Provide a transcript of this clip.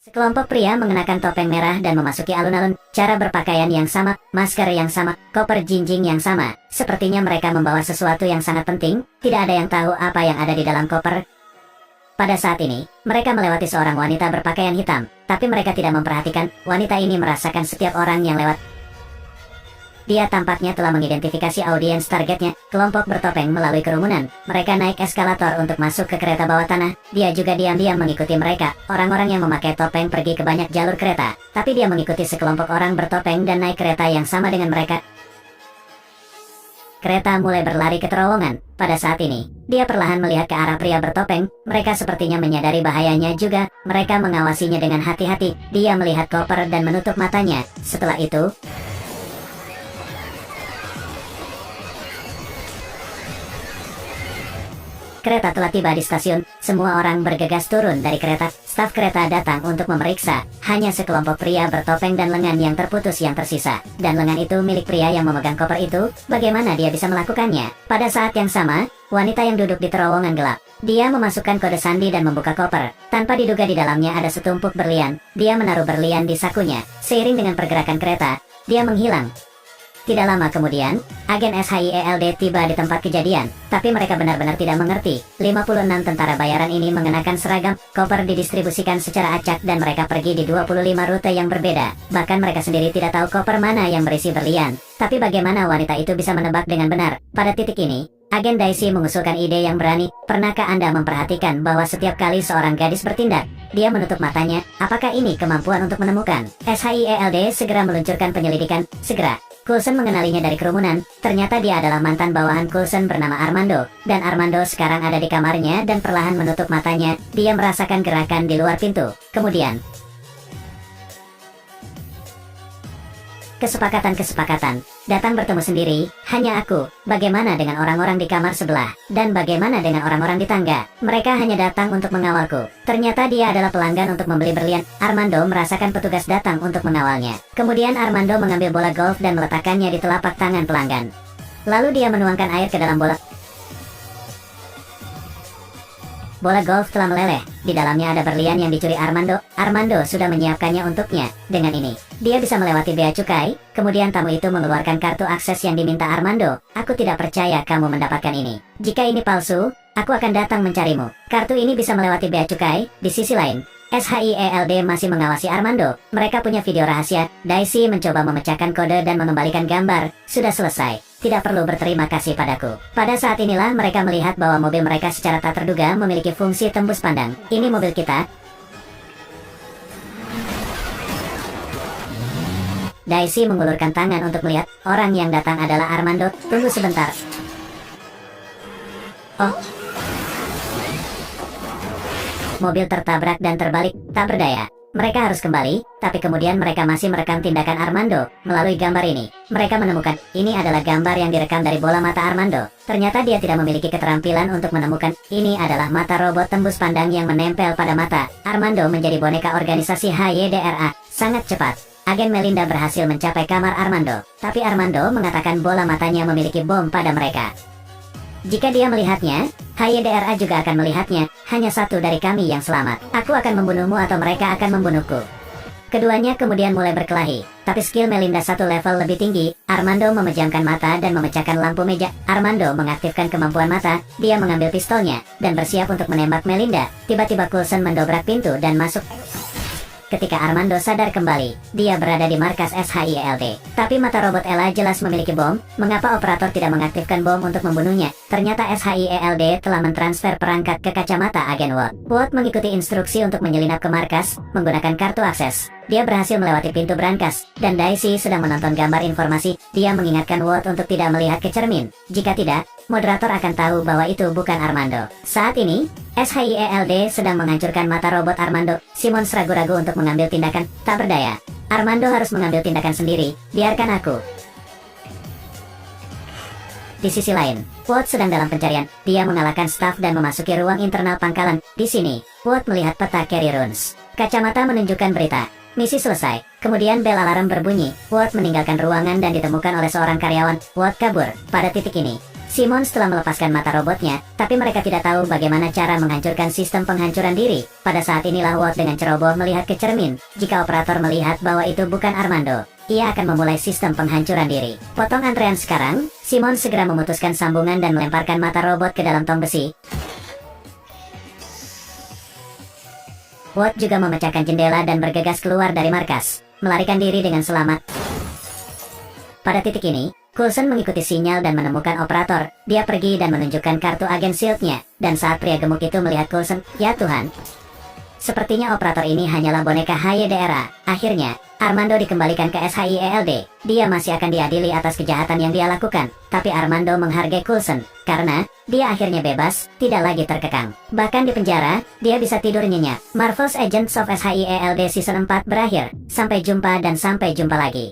Sekelompok pria mengenakan topeng merah dan memasuki alun-alun, cara berpakaian yang sama, masker yang sama, koper jinjing yang sama. Sepertinya mereka membawa sesuatu yang sangat penting, tidak ada yang tahu apa yang ada di dalam koper. Pada saat ini, mereka melewati seorang wanita berpakaian hitam, tapi mereka tidak memperhatikan, wanita ini merasakan setiap orang yang lewat. Dia tampaknya telah mengidentifikasi audiens targetnya, kelompok bertopeng melalui kerumunan. Mereka naik eskalator untuk masuk ke kereta bawah tanah. Dia juga diam-diam mengikuti mereka. Orang-orang yang memakai topeng pergi ke banyak jalur kereta. Tapi dia mengikuti sekelompok orang bertopeng dan naik kereta yang sama dengan mereka. Kereta mulai berlari ke terowongan. Pada saat ini, dia perlahan melihat ke arah pria bertopeng. Mereka sepertinya menyadari bahayanya juga. Mereka mengawasinya dengan hati-hati. Dia melihat koper dan menutup matanya. Setelah itu, kereta telah tiba di stasiun. Semua orang bergegas turun dari kereta. Staf kereta datang untuk memeriksa. Hanya sekelompok pria bertopeng dan lengan yang terputus yang tersisa. Dan lengan itu milik pria yang memegang koper itu. Bagaimana dia bisa melakukannya? Pada saat yang sama, wanita yang duduk di terowongan gelap. Dia memasukkan kode sandi dan membuka koper. Tanpa diduga di dalamnya ada setumpuk berlian. Dia menaruh berlian di sakunya. Seiring dengan pergerakan kereta, dia menghilang. Tidak lama kemudian, agen SHIELD tiba di tempat kejadian, tapi mereka benar-benar tidak mengerti. 56 tentara bayaran ini mengenakan seragam, koper didistribusikan secara acak dan mereka pergi di 25 rute yang berbeda. Bahkan mereka sendiri tidak tahu koper mana yang berisi berlian. Tapi bagaimana wanita itu bisa menebak dengan benar? Pada titik ini, agen Daisy mengusulkan ide yang berani. Pernahkah Anda memperhatikan bahwa setiap kali seorang gadis bertindak, dia menutup matanya? Apakah ini kemampuan untuk menemukan? SHIELD segera meluncurkan penyelidikan. Segera Coulson mengenalinya dari kerumunan. Ternyata dia adalah mantan bawahan Coulson bernama Armando. Dan Armando sekarang ada di kamarnya dan perlahan menutup matanya. Dia merasakan gerakan di luar pintu. Kemudian, kesepakatan datang bertemu sendiri. Hanya aku. Bagaimana dengan orang-orang di kamar sebelah? Dan bagaimana dengan orang-orang di tangga? Mereka hanya datang untuk mengawalku. Ternyata dia adalah pelanggan untuk membeli berlian. Armando merasakan petugas datang untuk mengawalnya. Kemudian Armando mengambil bola golf dan meletakkannya di telapak tangan pelanggan. Lalu dia menuangkan air ke dalam bola. Bola golf telah meleleh. Di dalamnya ada berlian yang dicuri Armando. Armando sudah menyiapkannya untuknya. Dengan ini, dia bisa melewati bea cukai. Kemudian tamu itu mengeluarkan kartu akses yang diminta Armando. Aku tidak percaya kamu mendapatkan ini. Jika ini palsu, aku akan datang mencarimu. Kartu ini bisa melewati bea cukai. Di sisi lain, SHIELD masih mengawasi Armando. Mereka punya video rahasia. Daisy mencoba memecahkan kode dan mengembalikan gambar. Sudah selesai. Tidak perlu berterima kasih padaku. Pada saat inilah mereka melihat bahwa mobil mereka secara tak terduga memiliki fungsi tembus pandang. Ini mobil kita. Daisy mengulurkan tangan untuk melihat. Orang yang datang adalah Armando. Tunggu sebentar. Oh. Mobil tertabrak dan terbalik. Tak berdaya. Mereka harus kembali, tapi kemudian mereka masih merekam tindakan Armando. Melalui gambar ini, mereka menemukan, ini adalah gambar yang direkam dari bola mata Armando. Ternyata dia tidak memiliki keterampilan untuk menemukan, ini adalah mata robot tembus pandang yang menempel pada mata. Armando menjadi boneka organisasi HYDRA. Sangat cepat, agen Melinda berhasil mencapai kamar Armando. Tapi Armando mengatakan bola matanya memiliki bom pada mereka. Jika dia melihatnya, HYDRA juga akan melihatnya. Hanya satu dari kami yang selamat. Aku akan membunuhmu atau mereka akan membunuhku. Keduanya kemudian mulai berkelahi. Tapi skill Melinda satu level lebih tinggi. Armando memejamkan mata dan memecahkan lampu meja. Armando mengaktifkan kemampuan mata. Dia mengambil pistolnya dan bersiap untuk menembak Melinda. Tiba-tiba Coulson mendobrak pintu dan masuk. Ketika Armando sadar kembali, dia berada di markas SHIELD. Tapi mata robot Ella jelas memiliki bom. Mengapa operator tidak mengaktifkan bom untuk membunuhnya? Ternyata SHIELD telah mentransfer perangkat ke kacamata agen Watt. Watt mengikuti instruksi untuk menyelinap ke markas, menggunakan kartu akses. Dia berhasil melewati pintu brankas, dan Daisy sedang menonton gambar informasi. Dia mengingatkan Watt untuk tidak melihat ke cermin. Jika tidak, moderator akan tahu bahwa itu bukan Armando. Saat ini, SHIELD sedang menghancurkan mata robot Armando. Simmons ragu-ragu untuk mengambil tindakan. Tak berdaya. Armando harus mengambil tindakan sendiri. Biarkan aku. Di sisi lain, Watt sedang dalam pencarian. Dia mengalahkan staf dan memasuki ruang internal pangkalan. Di sini, Watt melihat peta Carry Runes. Kacamata menunjukkan berita. Misi selesai. Kemudian bel alarm berbunyi. Watt meninggalkan ruangan dan ditemukan oleh seorang karyawan. Watt kabur. Pada titik ini, Simmons telah melepaskan mata robotnya, tapi mereka tidak tahu bagaimana cara menghancurkan sistem penghancuran diri. Pada saat inilah Walt dengan ceroboh melihat ke cermin. Jika operator melihat bahwa itu bukan Armando, ia akan memulai sistem penghancuran diri. Potong antrean sekarang, Simmons segera memutuskan sambungan dan melemparkan mata robot ke dalam tong besi. Walt juga memecahkan jendela dan bergegas keluar dari markas, melarikan diri dengan selamat. Pada titik ini, Coulson mengikuti sinyal dan menemukan operator. Dia pergi dan menunjukkan kartu agen SHIELD-nya, dan saat pria gemuk itu melihat Coulson, ya Tuhan. Sepertinya operator ini hanyalah boneka HYDRA. Akhirnya, Armando dikembalikan ke SHIELD. Dia masih akan diadili atas kejahatan yang dia lakukan, tapi Armando menghargai Coulson, karena dia akhirnya bebas, tidak lagi terkekang. Bahkan di penjara, dia bisa tidur nyenyak. Marvel's Agents of SHIELD Season 4 berakhir. Sampai jumpa dan sampai jumpa lagi.